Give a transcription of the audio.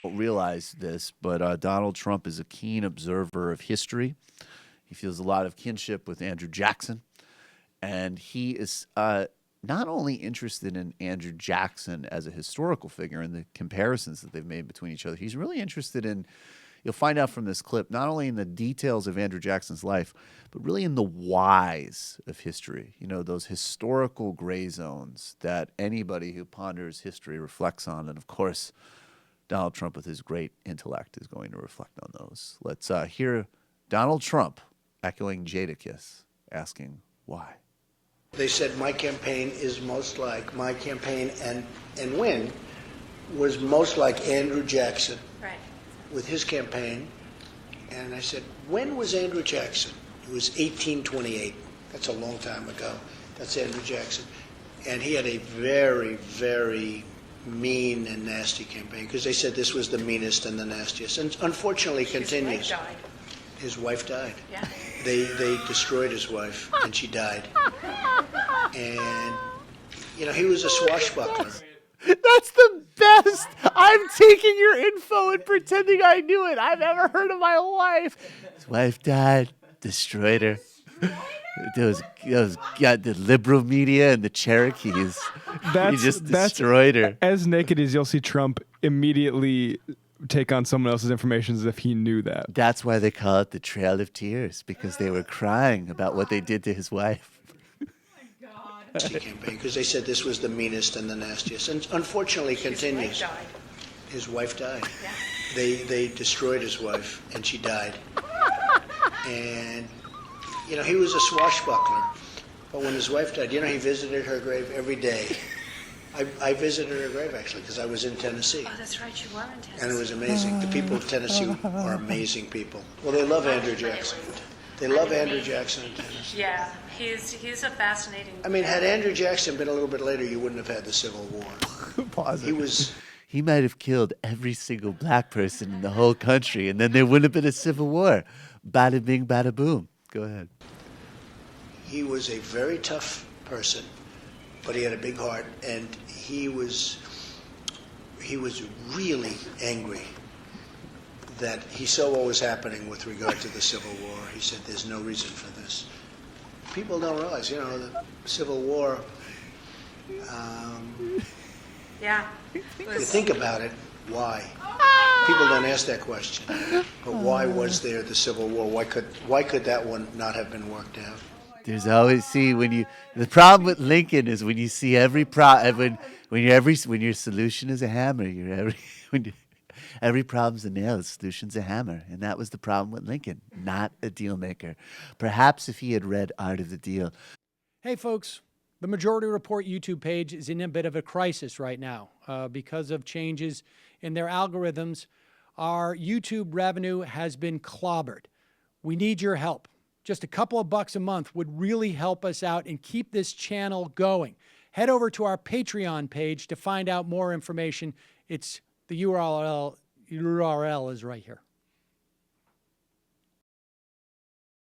Don't realize this, but Donald Trump is a keen observer of history. He feels a lot of kinship with Andrew Jackson, and he is not only interested in Andrew Jackson as a historical figure and the comparisons that they've made between each other. He's really interested in, you'll find out from this clip, not only in the details of Andrew Jackson's life, but really in the whys of history. You know, those historical gray zones that anybody who ponders history reflects on. And of course, Donald Trump, with his great intellect, is going to reflect on those. Let's hear Donald Trump echoing Jadakiss, asking why. They said my campaign is most like, my campaign and win was most like Andrew Jackson. Right. With his campaign. And I said, when was Andrew Jackson? It was 1828. That's a long time ago. That's Andrew Jackson. And he had a very, very mean and nasty campaign because they said this was the meanest and the nastiest. And unfortunately continues. His wife died. His wife died. Yeah. They destroyed his wife and she died. And, you know, he was a swashbuckler. That's the best. I'm taking your info and pretending I knew it. I've ever heard in my life. His wife died, destroyed her. Those got the liberal media and the Cherokees. He just destroyed her. As naked as you'll see Trump immediately take on someone else's information as if he knew that. That's why they call it the Trail of Tears, because they were crying about what they did to his wife. Campaign because they said this was the meanest and the nastiest, and unfortunately continues. His wife died. Yeah. They destroyed his wife and she died. And you know, he was a swashbuckler, but when his wife died, you know, he visited her grave every day. I visited her grave actually because I was in Tennessee. Oh, that's right, you were in Tennessee. And it was amazing. The people of Tennessee are amazing people. Well, they love Andrew Jackson. They love Andrew Jackson in Tennessee. Yeah, he's a fascinating. I mean, had Andrew Jackson been a little bit later, you wouldn't have had the Civil War. Pause it. He He might have killed every single black person in the whole country, and then there wouldn't have been a civil war. Bada bing, bada boom. Go ahead. He was a very tough person, but he had a big heart, and he was really angry that he saw what was happening with regard to the Civil War. He said, there's no reason for this. People don't realize, you know, the Civil War, Yeah. you think about it, why? People don't ask that question. But why was there the Civil War? Why could that one not have been worked out? There's always the problem with Lincoln is when you see when your solution is a hammer, every problem's a nail, the solution's a hammer, and that was the problem with Lincoln, not a deal maker. Perhaps if he had read Art of the Deal. Hey, folks. The Majority Report YouTube page is in a bit of a crisis right now because of changes in their algorithms. Our YouTube revenue has been clobbered. We need your help. Just a couple of bucks a month would really help us out and keep this channel going. Head over to our Patreon page to find out more information. The URL is right here.